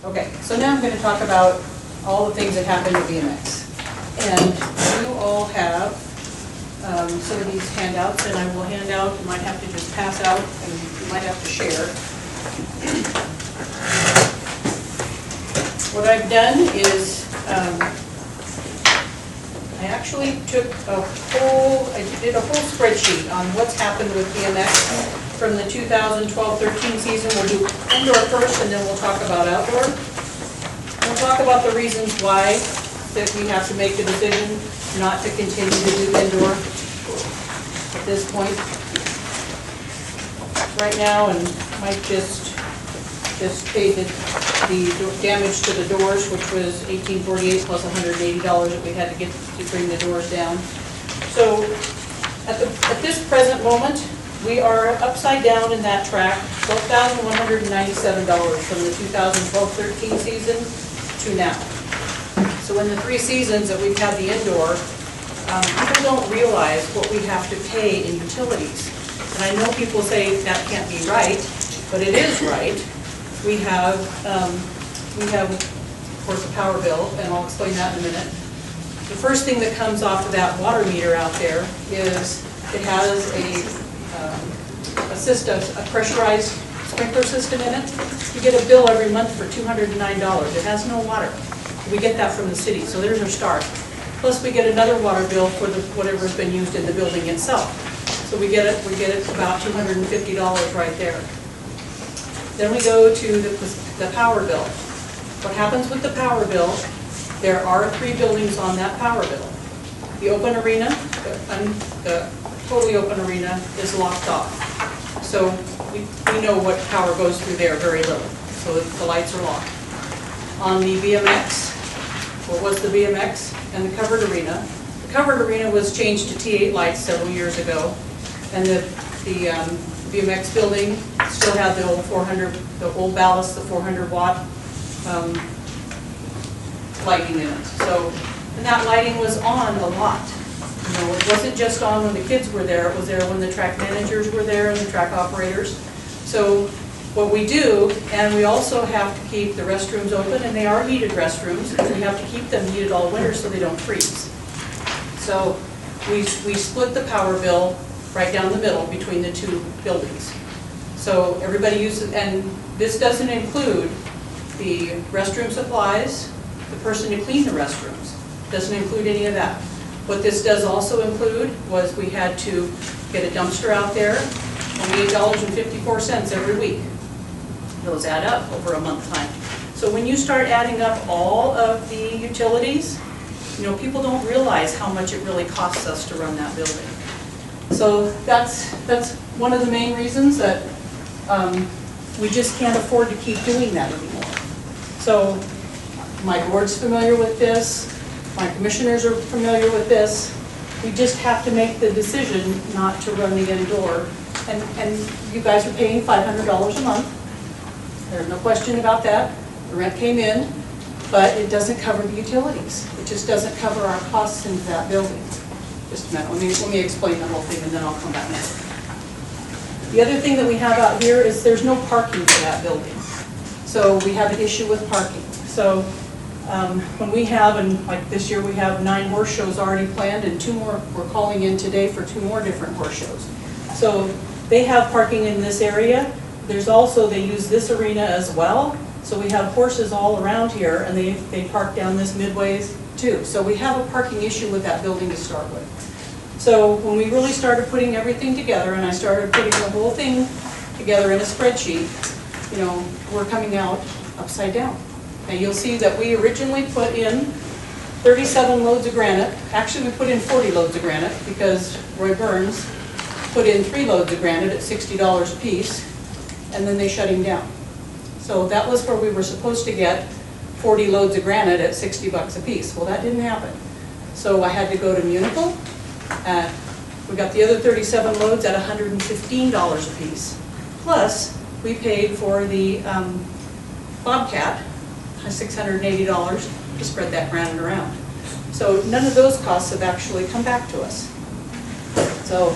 Okay, so now I'm going to talk about all the things that happen to BMX. And you all have some of these handouts, and I will hand out, you might have to just pass out, and you might have to share. What I've done is, I actually took I did a whole spreadsheet on what's happened with BMX from the 2012-13 season. We'll do indoor first, and then we'll talk about outdoor. We'll talk about the reasons why that we have to make the decision not to continue to do indoor at this point. Right now, and Mike just paid the damage to the doors, which was $1848 plus $180 that we had to get to bring the doors down. So at this present moment, we are upside down in that track, $12,197 from the 2012-13 season to now. So in the 3 seasons that we've had the indoor, people don't realize what we have to pay in utilities. And I know people say that can't be right, but it is right. We have, of course, a power bill, and I'll explain that in a minute. The first thing that comes off of that water meter out there is it has a system, a pressurized sprinkler system in it. You get a bill every month for $209. It has no water. We get that from the city, so there's our start. Plus, we get another water bill for whatever's been used in the building itself. So we get it about $250 right there. Then we go to the power bill. What happens with the power bill? There are 3 buildings on that power bill. The open arena, the totally open arena, is locked off. So we know what power goes through there, very little. So the lights are locked. On the BMX, what was the BMX and the covered arena? The covered arena was changed to T8 lights several years ago, and the BMX building still had the old 400, the old ballast, the 400 watt lighting in it. So, and that lighting was on a lot. You know, it wasn't just on when the kids were there, it was there when the track managers were there and the track operators. So what we do, and we also have to keep the restrooms open, and they are heated restrooms, and we have to keep them heated all winter so they don't freeze. So we split the power bill right down the middle between the 2 buildings. So everybody uses, and this doesn't include the restroom supplies, the person to clean the restrooms. Doesn't include any of that. What this does also include was we had to get a dumpster out there, only $8.54 every week. Those add up over a month time. So when you start adding up all of the utilities, you know, people don't realize how much it really costs us to run that building. So that's one of the main reasons that we just can't afford to keep doing that anymore. So my board's familiar with this, my commissioners are familiar with this. We just have to make the decision not to run the indoor. And you guys are paying $500 a month. There's no question about that. The rent came in, but it doesn't cover the utilities. It just doesn't cover our costs into that building. Just a minute, let me explain the whole thing and then I'll come back next. The other thing that we have out here is there's no parking for that building. So we have an issue with parking. So when we have, and like this year we have 9 horse shows already planned and 2 more, we're calling in today for 2 more different horse shows. So they have parking in this area. There's also, they use this arena as well. So we have horses all around here and they park down this midways too. So we have a parking issue with that building to start with. So when we really started putting everything together and I started putting the whole thing together in a spreadsheet, you know, we're coming out upside down. And you'll see that we originally put in 37 loads of granite. Actually, we put in 40 loads of granite because Roy Burns put in 3 loads of granite at $60 a piece, and then they shut him down. So that was where we were supposed to get 40 loads of granite at $60 a piece. Well, that didn't happen. So I had to go to Munical. We got the other 37 loads at $115 a piece. Plus, we paid for the Bobcat, $680 to spread that granite around. So none of those costs have actually come back to us. So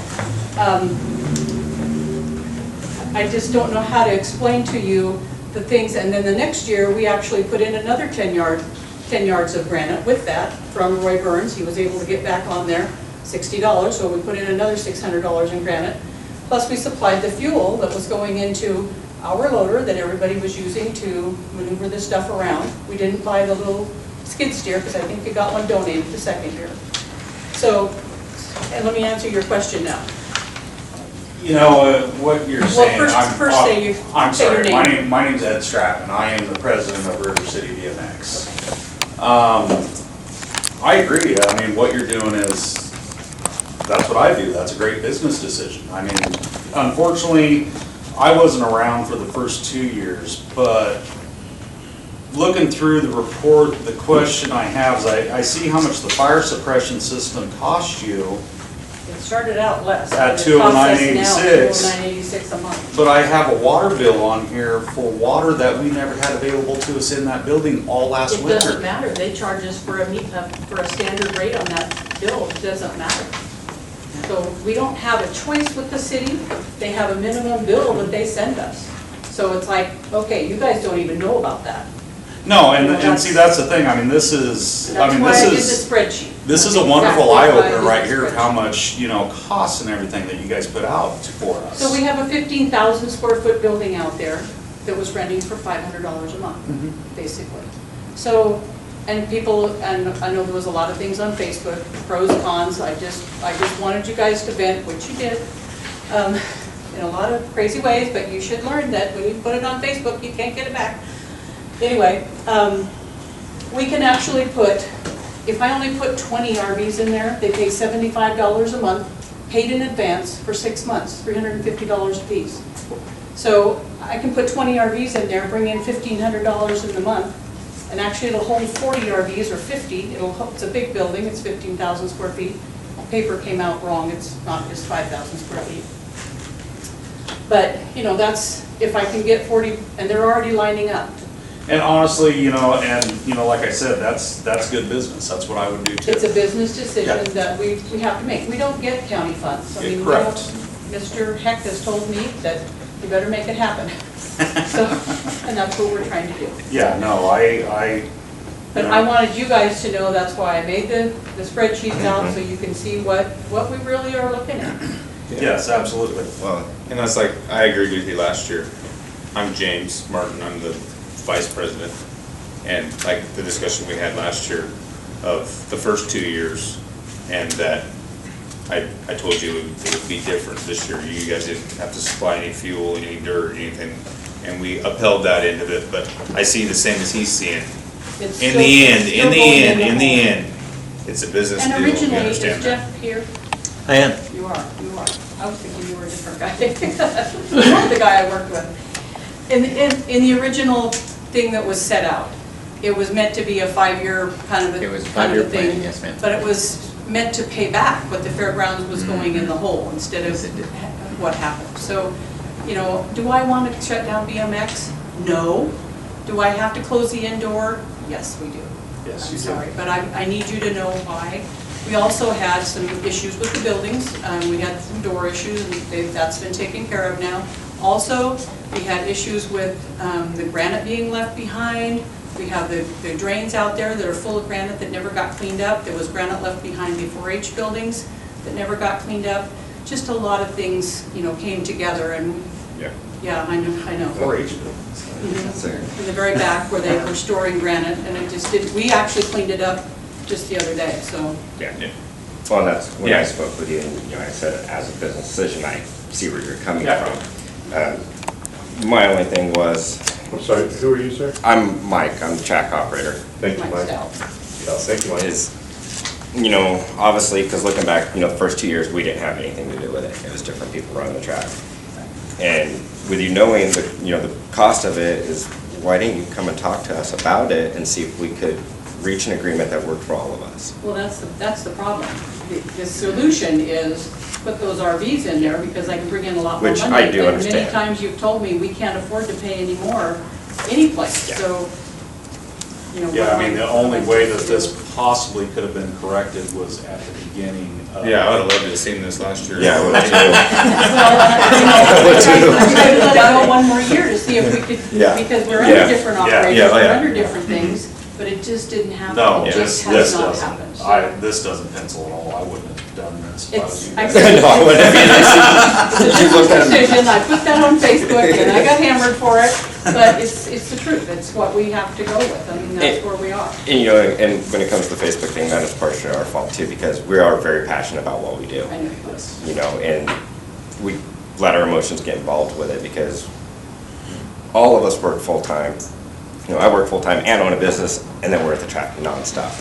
I just don't know how to explain to you the things, and then the next year, we actually put in another 10 yards of granite with that from Roy Burns. He was able to get back on there, $60, so we put in another $600 in granite. Plus we supplied the fuel that was going into our loader that everybody was using to maneuver this stuff around. We didn't buy the little skid steer because I think we got one donated the second year. So, and let me answer your question now. You know, what you're saying, I'm say your sorry, name. my name's Ed Stratton, I am the president of River City BMX. I agree, I mean, what you're doing is, that's what I do, that's a great business decision. I mean, unfortunately, I wasn't around for the first 2 years, but looking through the report, the question I have is I see how much the fire suppression system cost you. It started out less. At It costs us $209.86. now $209.86 a month. But I have a water bill on here for water that we never had available to us in that building all last It winter. doesn't matter, they charge us for a standard rate on that bill, it doesn't matter. So we don't have a choice with the city, they have a minimum bill that they send us. So it's like, okay, you guys don't even know about that. No, and see, that's the thing, I mean, this is, That's why I did the spreadsheet. This is a wonderful eye-opener right here of how much, you know, costs and everything that you guys put out for us. So we have a 15,000 square foot building out there that was renting for $500 a month, basically. So, and people, and I know there was a lot of things on Facebook, pros, cons, I just wanted you guys to vent, which you did, in a lot of crazy ways, but you should learn that when you put it on Facebook, you can't get it back. Anyway, we can actually put, if I only put 20 RVs in there, they pay $75 a month, paid in advance for 6 months, $350 a piece. So I can put 20 RVs in there, bring in $1,500 in the month, and actually it'll hold 40 RVs or 50. It's a big building, it's 15,000 square feet. Paper came out wrong, it's not just 5,000 square feet. But, you know, that's, if I can get 40, and they're already lining up. And honestly, you know, like I said, that's good business, that's what I would do too. It's a business decision Yeah. that we have to make. We don't get county funds. I mean, Correct. Mr. Heck has told me that you better make it happen. So, and that's what we're trying to do. Yeah, no, But I wanted you guys to know, that's why I made the spreadsheets out, so you can see what we really are looking at. Yes, absolutely. Well, and that's like, I agreed with you last year. I'm James Martin, I'm the vice president. And like the discussion we had last year of the first 2 years, and that I told you it would be different this year. You guys didn't have to supply any fuel, any dirt, anything. And we upheld that end of it, but I see the same as he's seeing. In the end, it's a business deal, And we originally, is understand that. Jeff here? I am. You are. I was thinking you were a different guy. You're not the guy I worked with. In the original thing that was set out, it was meant to be a 5-year kind of a, It was a kind of a 5-year plan, thing. yes, ma'am. But it was meant to pay back what the fairgrounds was going in the hole instead of what happened. So, you know, do I want to shut down BMX? No. Do I have to close the indoor? Yes, we do. Yes, I'm you do. sorry, but I need you to know why. We also had some issues with the buildings. We had some door issues, and that's been taken care of now. Also, we had issues with the granite being left behind. We have the drains out there that are full of granite that never got cleaned up. There was granite left behind the 4-H buildings that never got cleaned up. Just a lot of things, you know, came together, and yeah, I know. 4-H. In the very back where they were storing granite, and it just didn't, we actually cleaned it up just the other day, so. Yeah. Well, that's when I spoke with you, and, you know, I said, as a business decision, I see where you're coming from. My only thing was, I'm sorry, who are you, sir? I'm Mike, I'm the track operator, Thank you, Mike. Myself. Thank you, Mike. is, you know, obviously, because looking back, you know, the first 2 years, we didn't have anything to do with it. It was different people running the track. And with you knowing the, you know, the cost of it is, why didn't you come and talk to us about it and see if we could reach an agreement that worked for all of us? Well, that's the problem. The solution is put those RVs in there because I can bring in a lot more money. Which I do But understand. many times you've told me we can't afford to pay any more any place, Yeah. so, you know. Yeah, I mean, the only way that this possibly could have been corrected was at the beginning of. Yeah, I would have loved to have seen this last year. Yeah, I would too. We tried to let it go one more year to see if we could, Yeah. because we're Yeah. under different Yeah. operations, Yeah, we're yeah. under different things, but it just didn't happen. No, It this just has not doesn't, happened. So this doesn't pencil at all. I wouldn't have done this if I was It's, you I guys. No, I wouldn't It's a business decision, I put that on Facebook and I got hammered for it, but it's the truth, it's what we have to go with, I mean, that's where we are. And, you know, and when it comes to the Facebook thing, that is partially our fault too, because we are very passionate about what we do. I know it was. You know, and we let our emotions get involved with it because all of us work full-time. You know, I work full-time and own a business, and then we're at the track nonstop.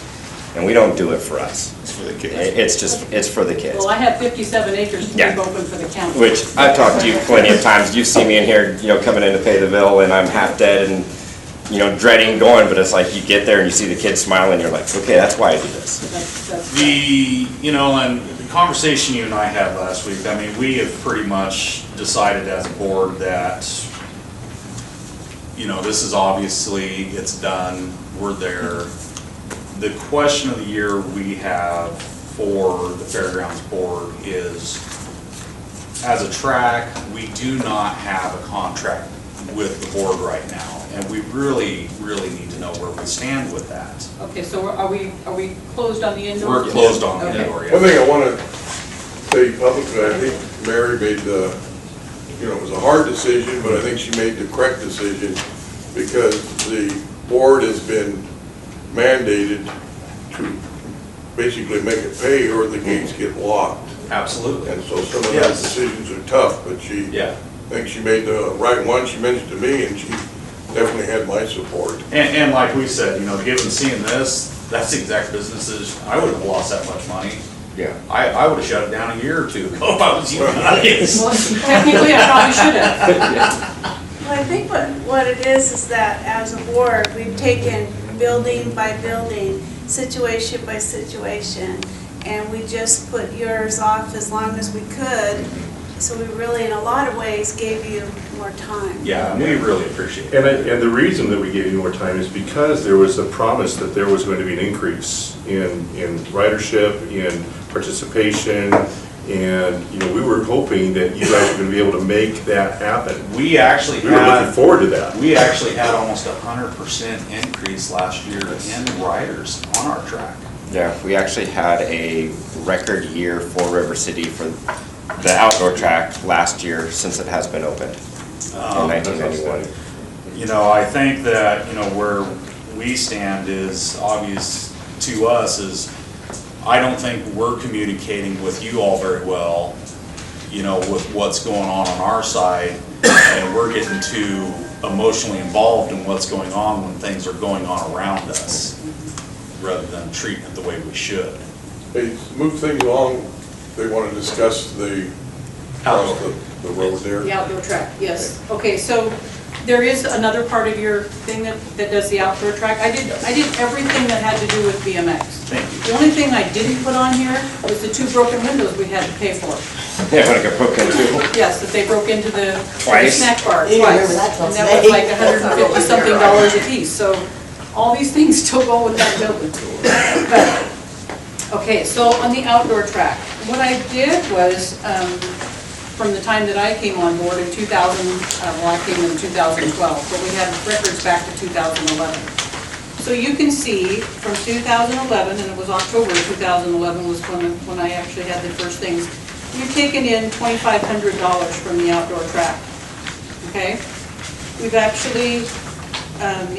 And we don't do it for us. It's for the kids. It's for the kids. Well, I have 57 acres to Yeah. leave open for the county. Which I've talked to you plenty of times. You've seen me in here, you know, coming in to pay the bill and I'm half dead and, you know, dreading going, but it's like you get there and you see the kids smiling and you're like, okay, that's why I do this. That's You know, and the conversation you and I had last week, I mean, we have pretty much decided as a board that, you know, this is obviously, it's done, we're there. The question of the year we have for the Fairgrounds Board is, as a track, we do not have a contract with the board right now, and we really, really need to know where we stand with that. Okay, so are we closed on the indoor? We're closed on the Okay. indoor, One yeah. thing I want to say publicly, I think Mary made the, you know, it was a hard decision, but I think she made the correct decision because the board has been mandated to basically make it pay or the gates get locked. Absolutely. And so some of those Yes. decisions are tough, but she, Yeah. I think she made the right one. She mentioned to me and she definitely had my support. And like we said, you know, given seeing this, that's the exact businesses, I would have lost that much money. Yeah. I would have shut it down a year or two ago if I was you guys. Well, technically, I probably should have. Well, I think what it is that as a board, we've taken building by building, situation by situation, and we just put yours off as long as we could. So we really, in a lot of ways, gave you more time. Yeah, and we really appreciate it. And the reason that we gave you more time is because there was a promise that there was going to be an increase in ridership, in participation, and, you know, we were hoping that you guys were going to be able to make that happen. We actually We were looking had, forward to that. we actually had almost 100% increase last year in riders on our track. Yeah, we actually had a record year for River City for the outdoor track last year since it has been opened in 1991. You know, I think that, you know, where we stand is obvious to us is, I don't think we're communicating with you all very well, you know, with what's going on our side, and we're getting too emotionally involved in what's going on when things are going on around us, rather than treating it the way we should. They move things along. They want to discuss the, across the road there. The outdoor track, yes. Okay, so there is another part of your thing that does the outdoor track. I did everything that had to do with BMX. Thank you. The only thing I didn't put on here was the 2 broken windows we had to pay for. Yeah, when it got broken too. Yes, that they broke into the Twice? snack bar You twice. remember that till And that was today. like $150-something a piece, so all these things still go with that building. But, okay, so on the outdoor track, what I did was, from the time that I came on board in 2000, well, I came in 2012, but we had records back to 2011. So you can see from 2011, and it was October 2011 was when I actually had the first things, you've taken in $2,500 from the outdoor track, okay? We've actually,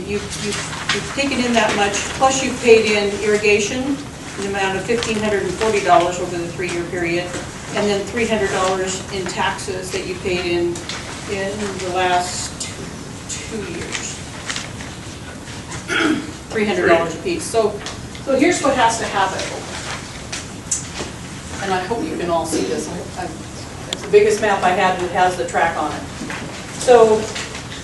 you've taken in that much, plus you've paid in irrigation, an amount of $1,540 over the 3-year period, and then $300 in taxes that you paid in the last two years. $300 a piece. So here's what has to happen. And I hope you can all see this. It's the biggest map I had that has the track on it. So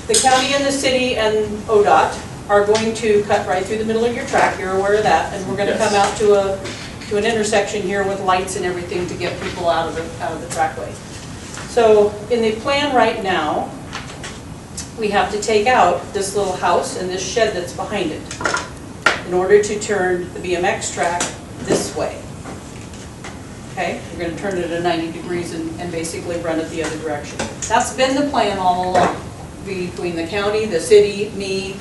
the county and the city and ODOT are going to cut right through the middle of your track. You're aware of that. And we're going to come out to an intersection here with lights and everything to get people out of the trackway. So in the plan right now, we have to take out this little house and this shed that's behind it. in order to turn the BMX track this way. Okay, we're gonna turn it at 90 degrees and basically run it the other direction. That's been the plan all along, between the county, the city, me,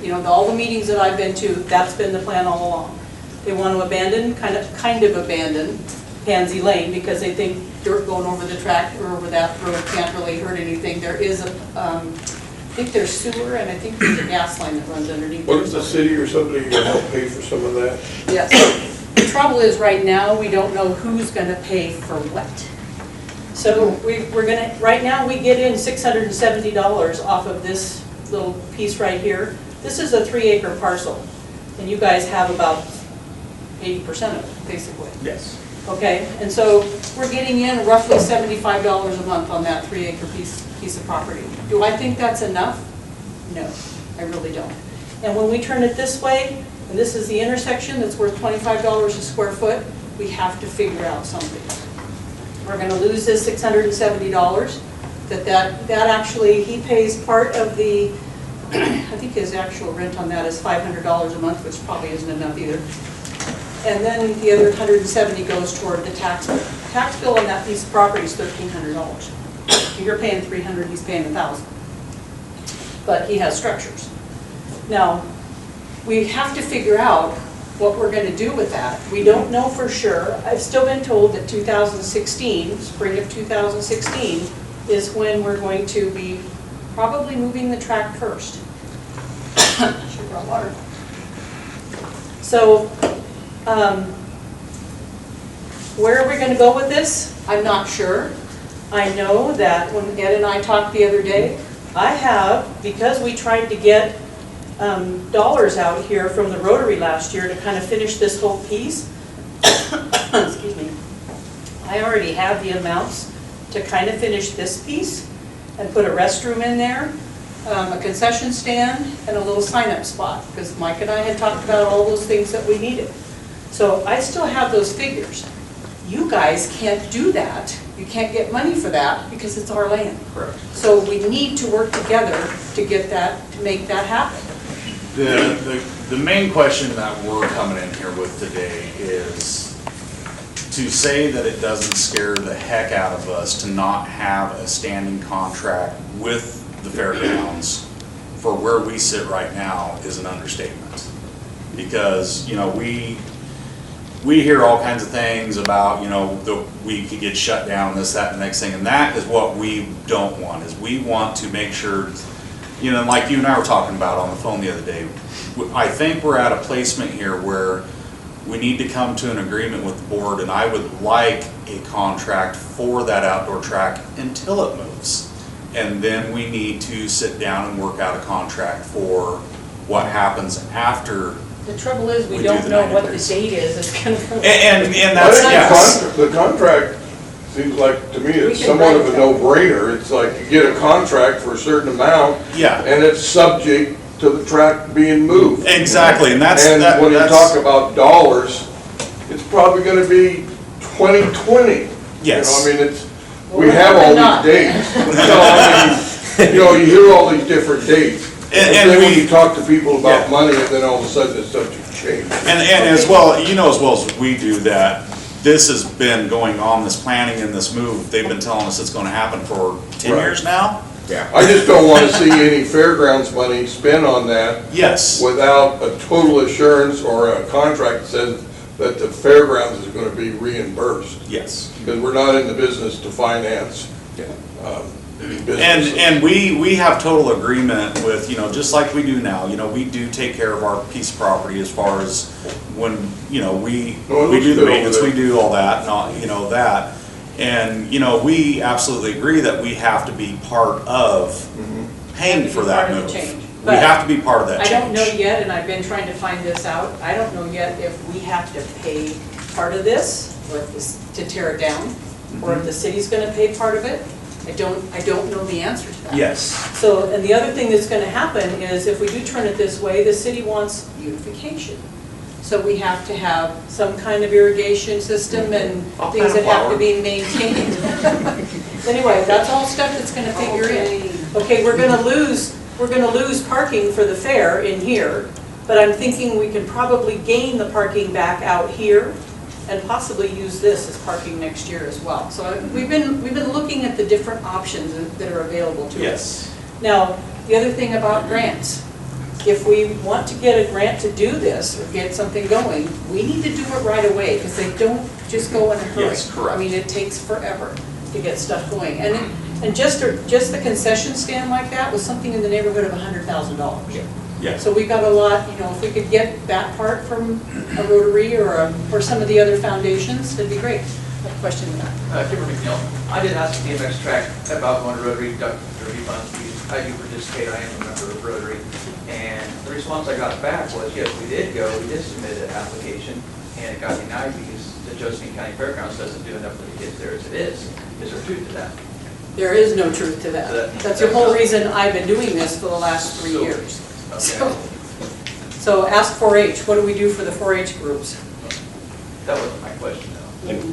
you know, all the meetings that I've been to, that's been the plan all along. They want to abandon, kind of abandon Pansy Lane because they think dirt going over the track or over that road can't really hurt anything. There is a, I think there's sewer and I think there's a gas line that runs underneath. What if the city or somebody gonna help pay for some of that? Yes. The trouble is, right now, we don't know who's gonna pay for what. So we're gonna, right now, we get in $670 off of this little piece right here. This is a 3-acre parcel, and you guys have about 80% of it, basically. Yes. Okay, and so we're getting in roughly $75 a month on that 3-acre piece of property. Do I think that's enough? No, I really don't. And when we turn it this way, and this is the intersection that's worth $25 a square foot, we have to figure out something. We're gonna lose this $670, that actually, he pays part of the, I think his actual rent on that is $500 a month, which probably isn't enough either. And then the other $170 goes toward the tax bill. Tax bill on that piece of property is $1,300. You're paying $300, he's paying $1,000. But he has structures. Now, we have to figure out what we're going to do with that. We don't know for sure. I've still been told that 2016, spring of 2016, is when we're going to be probably moving the track first. Should brought water. So, where are we going to go with this? I'm not sure. I know that when Ed and I talked the other day, I have, because we tried to get dollars out here from the Rotary last year to kind of finish this whole piece. Excuse me. I already have the amounts to kind of finish this piece and put a restroom in there, a concession stand, and a little sign-up spot, because Mike and I had talked about all those things that we needed. So I still have those figures. You guys can't do that. You can't get money for that because it's our land. Correct. So we need to work together to get that, to make that happen. The main question that we're coming in here with today is to say that it doesn't scare the heck out of us to not have a standing contract with the fairgrounds for where we sit right now is an understatement. Because, you know, we hear all kinds of things about, you know, we could get shut down, this, that, and the next thing, and that is what we don't want, is we want to make sure, you know, like you and I were talking about on the phone the other day, I think we're at a placement here where we need to come to an agreement with the board, and I would like a contract for that outdoor track until it moves. And then we need to sit down and work out a contract for what happens after. The trouble is, we We don't do the know 90 what the days. date is. It's gonna. And I that's, think yes. the contract seems like, to me, We it's can somewhat write of a that. no-brainer. It's like you get a contract for a certain amount. Yeah. And it's subject to the track being moved. Exactly, and that's, And when you that's, talk about dollars, it's probably gonna be 2020. yes. You know, I mean, Well, we we're have hoping all not. these dates. So, I mean, you know, you hear all these different dates. And then when we- you talk to people about Yeah. money, and then all of a sudden it's subject to change. And as well, you know as well as we do that this has been going on, this planning and this move, they've been telling us it's gonna happen for 10 Right. years now? Yeah. I just don't wanna see any fairgrounds money spent on that Yes. without a total assurance or a contract that says that the fairgrounds is gonna be reimbursed. Yes. Because we're not in the business to finance businesses. And we have total agreement with, you know, just like we do now, you know, we do take care of our piece of property as far as when, you know, we No, it looks do the good over maintenance, there. we do all that, not, you know, that. And, you know, we absolutely agree that we have to be part of paying Have to for be that part of the move. change. We But have to be part of that I change. don't know yet, and I've been trying to find this out, I don't know yet if we have to pay part of this, or if this, to tear it down, or if the city's gonna pay part of it. I don't know the answer to that. Yes. So, and the other thing that's gonna happen is if we do turn it this way, the city wants beautification. So we have to have some kind of irrigation system and All things kind of that have to flower. be maintained. Anyway, that's all stuff that's gonna figure in. Okay, we're gonna lose parking for the fair in here. but I'm thinking we can probably gain the parking back out here and possibly use this as parking next year as well. So we've been looking at the different options that are available to us. Yes. Now, the other thing about grants, if we want to get a grant to do this or get something going, we need to do it right away because they don't just go in a hurry. Yes, correct. I mean, it takes forever to get stuff going. And just the concession stand like that was something in the neighborhood of $100,000. Yeah. So we got a lot, you know, if we could get that part from a Rotary or some of the other foundations, that'd be great. I have a question on that. Kimber McNeil. I did ask the BMX track about going to Rotary, Rotary funds. I do participate, I am a member of Rotary. And the response I got back was, yes, we did go, we did submit an application, and it got denied because the Josephine County Fairgrounds doesn't do enough for the kids there as it is. Is there truth to that? There is no truth to that. That's the whole reason I've been doing this for the last 3 years. Okay. So ask 4-H, what do we do for the 4-H groups? That wasn't my question, though. And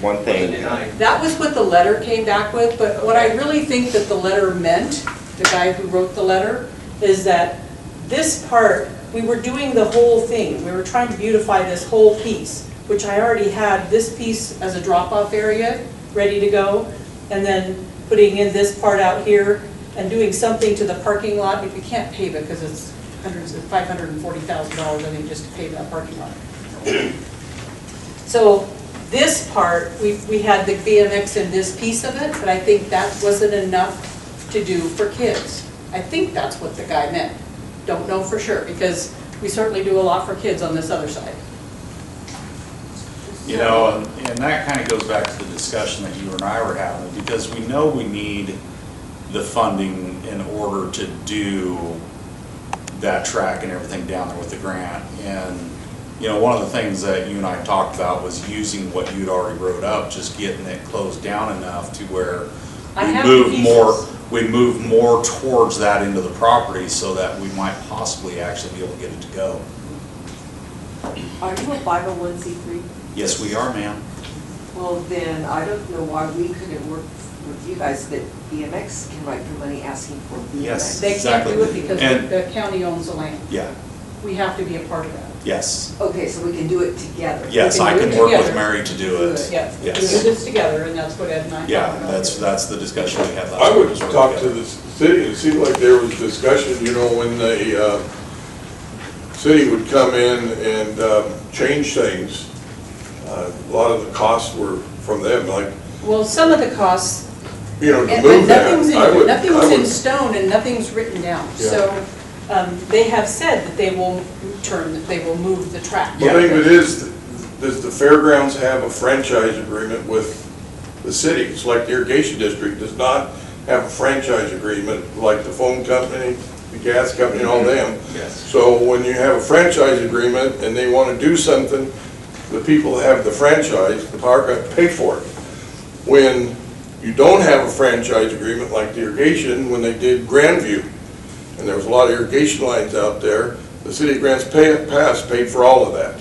one Was it thing, denied? That was what the letter came back with, but what I really think that the letter meant, the guy who wrote the letter, is that this part, we were doing the whole thing. We were trying to beautify this whole piece, which I already had this piece as a drop-off area, ready to go, and then putting in this part out here and doing something to the parking lot, if you can't pave it, because it's $540,000, I think, just to pave that parking lot. So this part, we had the BMX in this piece of it, but I think that wasn't enough to do for kids. I think that's what the guy meant. Don't know for sure, because we certainly do a lot for kids on this other side. You know, and that kind of goes back to the discussion that you and I were having, because we know we need the funding in order to do that track and everything down there with the grant. And, you know, one of the things that you and I talked about was using what you'd already wrote up, just getting it closed down enough to where we move more towards that into the property so that we might possibly actually be able to get it to go. Are you a 501c3? Yes, we are, ma'am. Well, then, I don't know why we couldn't work with you guys, that BMX can write for money asking for BMX. Yes. They can't do it because And- the county owns the land. Yeah, We have to be a part of that. yes. Okay, so we can do it together. Yes, can I do can it work with together. Mary to do it. Yeah, we do Yes. this together, and that's what Ed and I talked Yeah, about. that's the discussion we had last I week. would is work talk to together. the city, it seemed like there was discussion, you know, when the city would come in and change things. A lot of the costs were from them, like, Well, some of the costs, you know, to but move that. nothing's I would- nothing's in stone and nothing's written down. Yeah. So they have said that they will move the track. The thing of it is, does the fairgrounds have a franchise agreement with the city? It's like the irrigation district does not have a franchise agreement like the phone company, the gas company, all them. Yes. So when you have a franchise agreement and they want to do something, the people that have the franchise, the power company, pay for it. When you don't have a franchise agreement like the irrigation, when they did Grandview, and there was a lot of irrigation lines out there, the city of Grants Pass paid for all of that.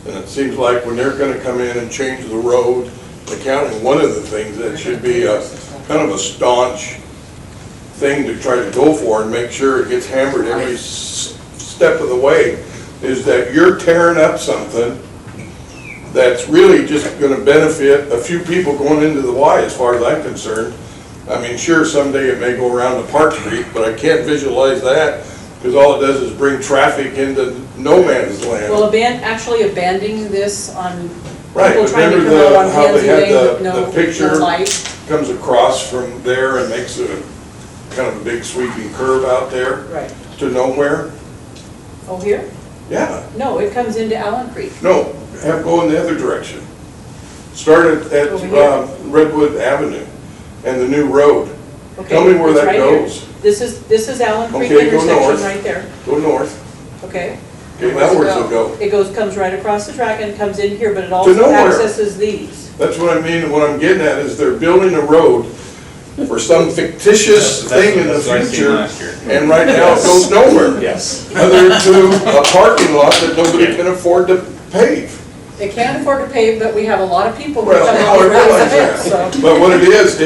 And it seems like when they're gonna come in and change the road, the county, one of the things that should be a kind of a staunch thing to try to go for and make sure it gets hammered every step of the way, is that you're tearing up something that's really just gonna benefit a few people going into the Y, as far as I'm concerned. I mean, sure, someday it may go around to Park Street, but I can't visualize that, because all it does is bring traffic into no man's land. Well, actually abandoning this on Right, people but trying to remember come out on how they Pansy had Lane with the no picture light. comes across from there and makes a kind of a big sweeping curve out there Right. to nowhere? Oh, here? Yeah, No, it comes into Allen Creek. no, have go in the other direction. Start at Over here? Redwood Avenue and the new road. Okay, Tell me where it's that right here. goes. This is Allen Creek Okay, go intersection north. right there, Go north. okay? Okay, now where's it go? It comes right across the track and comes in here, but it also nowhere. accesses these. That's what I mean, what I'm getting at is they're building a road for some fictitious thing in the That's what I seen future. last year. And right now it goes nowhere. Yes. Other to a parking lot that nobody can afford to pave. They can't afford to pave, but we have a lot of people who Well, come I out and raise realize the fence, that. so. But what it is,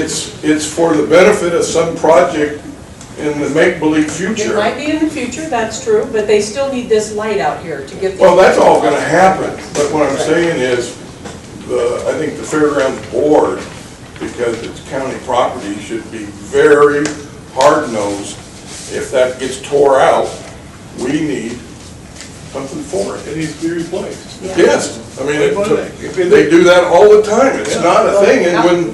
it's for the benefit of some project in the make-believe It future. might be in the future, that's true, but they still need this light out here to get. Well, that's all gonna happen, but what I'm saying is, I think the Fairgrounds Board, because it's county property, should be very hard-nosed. If that gets tore out, we need something for it. It needs to be replaced. Yes, I mean, they do that all the time, it's not a thing, and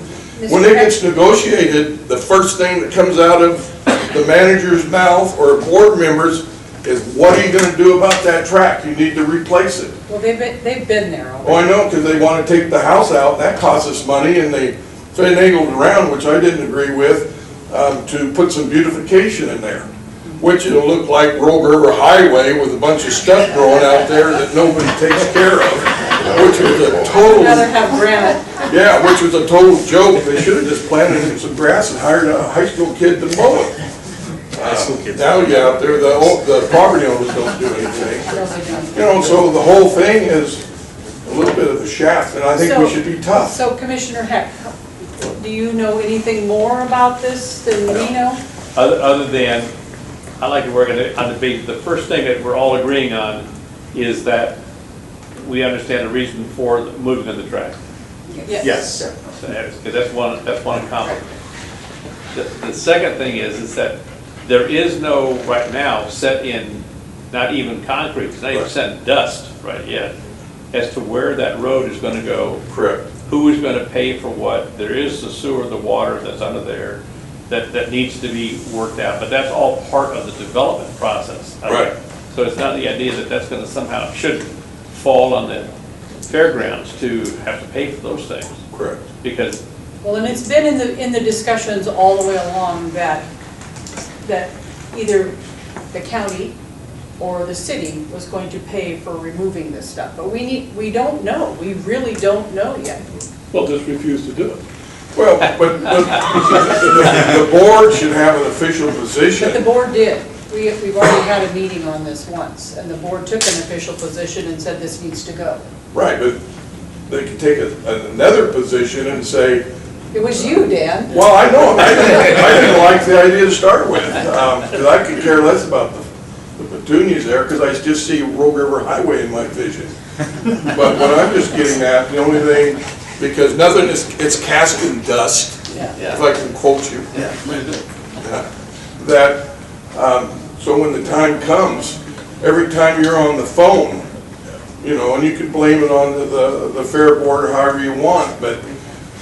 when it gets negotiated, the first thing that comes out of the manager's mouth or board members is, what are you gonna do about that track? You need to replace it. Well, they've been there already. Oh, I know, because they wanna take the house out, that costs us money, and they finagled around, which I didn't agree with, to put some beautification in there, which it'll look like Rogue River Highway with a bunch of stuff growing out there that nobody takes care of, which was a I'd total, rather have granite. yeah, which was a total joke. They should have just planted in some grass and hired a high school kid to mow it. Now, yeah, out there, the property owners don't do anything. You know, so the whole thing is a little bit of a shaft, and I think we should be tough. So Commissioner Heck, do you know anything more about this than we know? Other than, I like to work on the first thing that we're all agreeing on is that we understand the reason for moving of the track. Yes. So that's one common. The second thing is that there is no, right now, set in, not even concrete, it's not even set in dust right yet, as to where that road is gonna go. Correct. Who is gonna pay for what? There is the sewer, the water that's under there that needs to be worked out, but that's all part of the development process. Right. So it's not the idea that that's gonna somehow, should fall on the fairgrounds to have to pay for those things, Correct. because Well, and it's been in the discussions all the way along that either the county or the city was going to pay for removing this stuff. But we don't know, we really don't know yet. well, just refuse to do it. Well, but the board should have an official But the position. board did. We've already had a meeting on this once, and the board took an official position and said this needs to go. Right, but they could take another position and say, It was you, Dan. well, I know, I didn't like the idea to start with, because I could care less about the petunias there, because I just see Rogue River Highway in my vision. But what I'm just getting at, the only thing, because nothing is, it's casting dust, if I can quote you. That, so when the time comes, every time you're on the phone, you know, and you can blame it on the fair board or however you want, but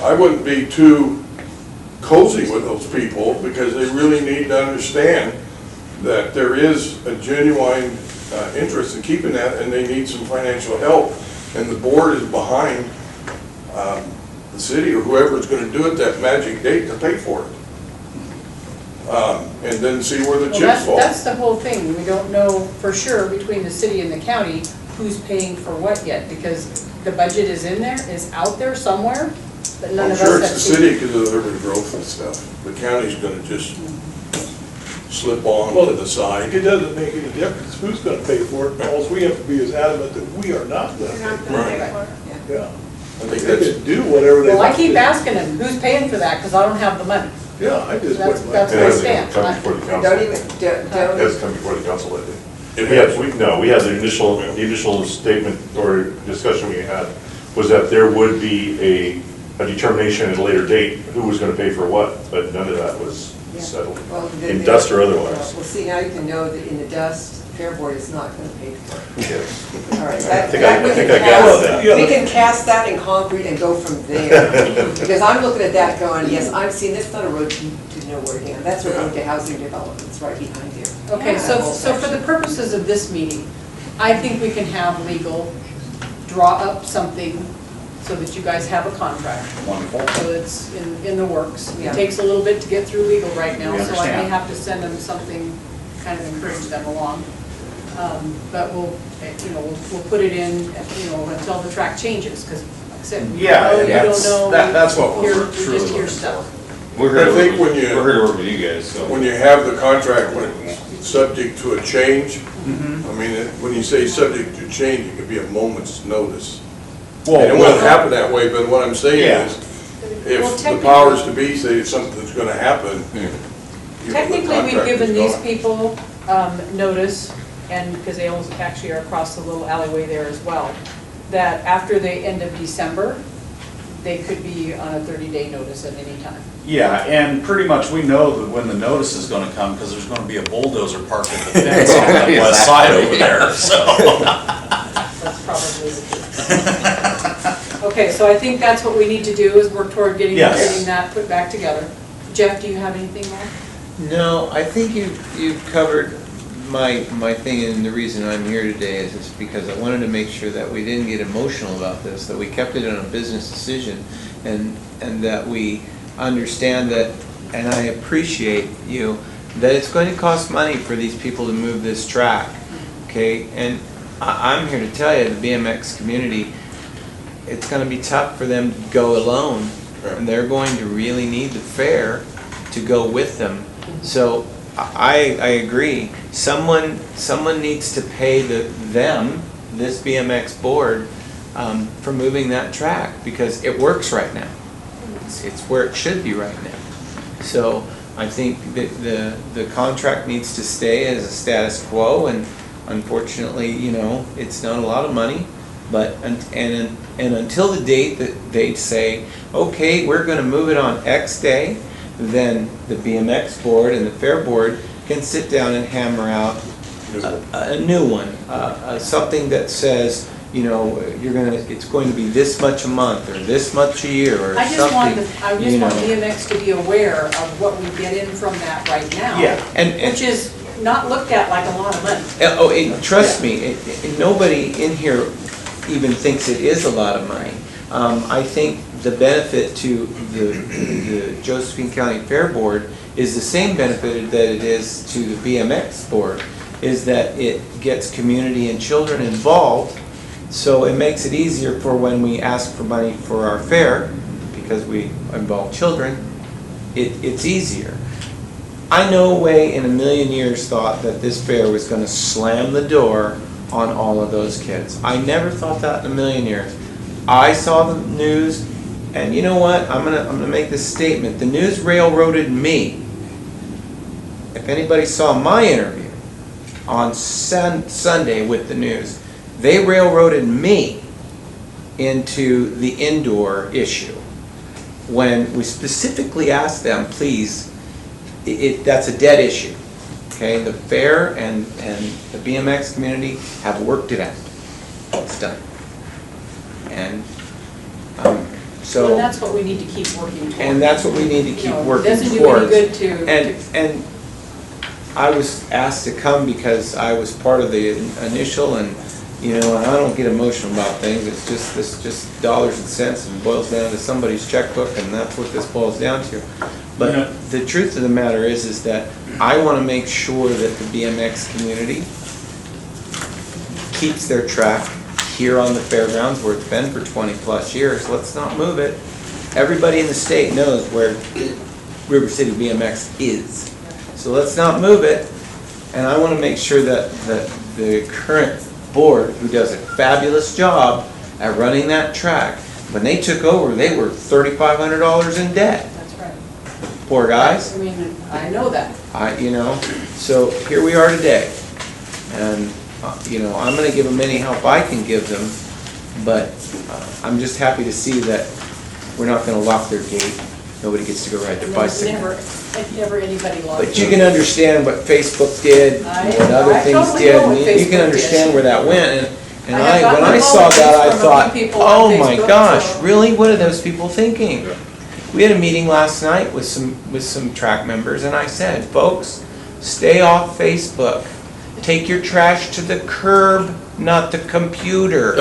I wouldn't be too cozy with those people, because they really need to understand that there is a genuine interest in keeping that, and they need some financial help, and the board is behind the city or whoever's gonna do it that magic date to pay for it. And then see where the Well, chips fall. that's the whole thing. We don't know for sure between the city and the county who's paying for what yet, because the budget is in there, is out there somewhere, but none I'm of sure us it's have the seen. city because of urban growth and stuff. The county's gonna just slip on to the side. It doesn't make any difference who's gonna pay for it, all we have to be is adamant that we are not gonna pay for Right. it. Yeah. I think They that's, can do whatever they Well, I want. keep asking them, who's paying for that, because I don't have the money. Yeah, I just That's wouldn't that's like. where I It stand. hasn't come before the Don't council. even, It don't, has come before the council lately. it We has, had the initial statement or discussion we had was that there would be a determination at a later date who was gonna pay for what, but none of that was settled, well. in dust or otherwise. Well, see, now you can know that in the dust, Fair Board is not gonna pay for it. Yes. All right, I think I gathered that. Yeah. we can cast that in concrete and go from there. Because I'm looking at that going, yes, I'm seeing, that's not a road to nowhere, Dan, that's a road to housing developments right behind here. Okay, That so whole for the section. purposes of this meeting, I think we can have legal draw up something so that you guys have a contract. Wonderful. So it's in the works. Yeah. It takes a little bit to get through legal right now, We so I may understand. have to send them something, kind of encourage them along. But we'll put it in, until the track changes, because like I said, we Yeah, don't that's- know. that's what we're Hear- truly We just hear looking stuff. We're I here to think work when with- you- We're here to work with you guys, so. when you have the contract, when it's subject to a change, I mean, when you say subject to change, it could be a moment's notice. And it won't happen that way, but what I'm saying Yeah. is, Well, if the technically- powers to be say something's gonna happen, Technically, we've given these people notice, and because they actually are across the little alleyway there as well, that after the end of December, they could be on a 30-day notice at any time. Yeah, and pretty much we know that when the notice is gonna come, because there's gonna be a bulldozer parked at the fence on the west side over there, so. That's probably the case. Okay, so I think that's what we need to do, is work toward getting Yes. that put back together. Jeff, do you have anything more? No, I think you've covered my thing, and the reason I'm here today is because I wanted to make sure that we didn't get emotional about this, that we kept it on a business decision, and that we understand that, and I appreciate you, that it's going to cost money for these people to move this track, okay? And I'm here to tell you, the BMX community, it's gonna be tough for them to go alone, and they're going to really need the fair to go with them. So I agree. Someone needs to pay this BMX board for moving that track, because it works right now. It's where it should be right now. So I think that the contract needs to stay as a status quo, and unfortunately, you know, it's not a lot of money, but and until the date that they say, okay, we're going to move it on X day, then the BMX board and the fair board can sit down and hammer out a new one, something that says, you know, it's going to be this much a month or this much a year or I just something. want BMX to be aware of what we get in from that right now. Yeah, Which is not looked at like a lot of money. Trust me, nobody in here even thinks it is a lot of money. I think the benefit to the Josephine County Fair Board is the same benefit that it is to the BMX board, is that it gets community and children involved, so it makes it easier for when we ask for money for our fair, because we involve children, it's easier. I no way in a million years thought that this fair was going to slam the door on all of those kids. I never thought that in a million years. I saw the news, and you know what? I'm gonna make this statement. The news railroaded me. If anybody saw my interview on Sunday with the news, they railroaded me into the indoor issue when we specifically asked them, please, that's a dead issue. Okay, the fair and the BMX community have worked it out. It's done. And so. And that's what we need to keep working toward. And that's what we need to keep working towards. It doesn't do any good to. And I was asked to come because I was part of the initial, and you know, and I don't get emotional about things. It's just dollars and cents, and boils down to somebody's checkbook, and that's what this boils down to. But the truth of the matter is that I want to make sure that the BMX community keeps their track here on the fairgrounds where it's been for 20 plus years. Let's not move it. Everybody in the state knows where River City BMX is. So let's not move it. And I want to make sure that the current board, who does a fabulous job at running that track, when they took over, they were $3,500 in debt. That's right. Poor guys. I mean, I know that. You know, so here we are today. And you know, I'm going to give them any help I can give them, but I'm just happy to see that we're not going to lock their gate. Nobody gets to go ride their bicycle. Never anybody lost. But you can understand what Facebook did, what other things totally did. know what You Facebook can understand did. where that went. And I have when I gotten saw that, I from thought, people on oh my Facebook, gosh, so- really? What are those people thinking? We had a meeting last night with some track members, and I said, folks, stay off Facebook. Take your trash to the curb, not the computer.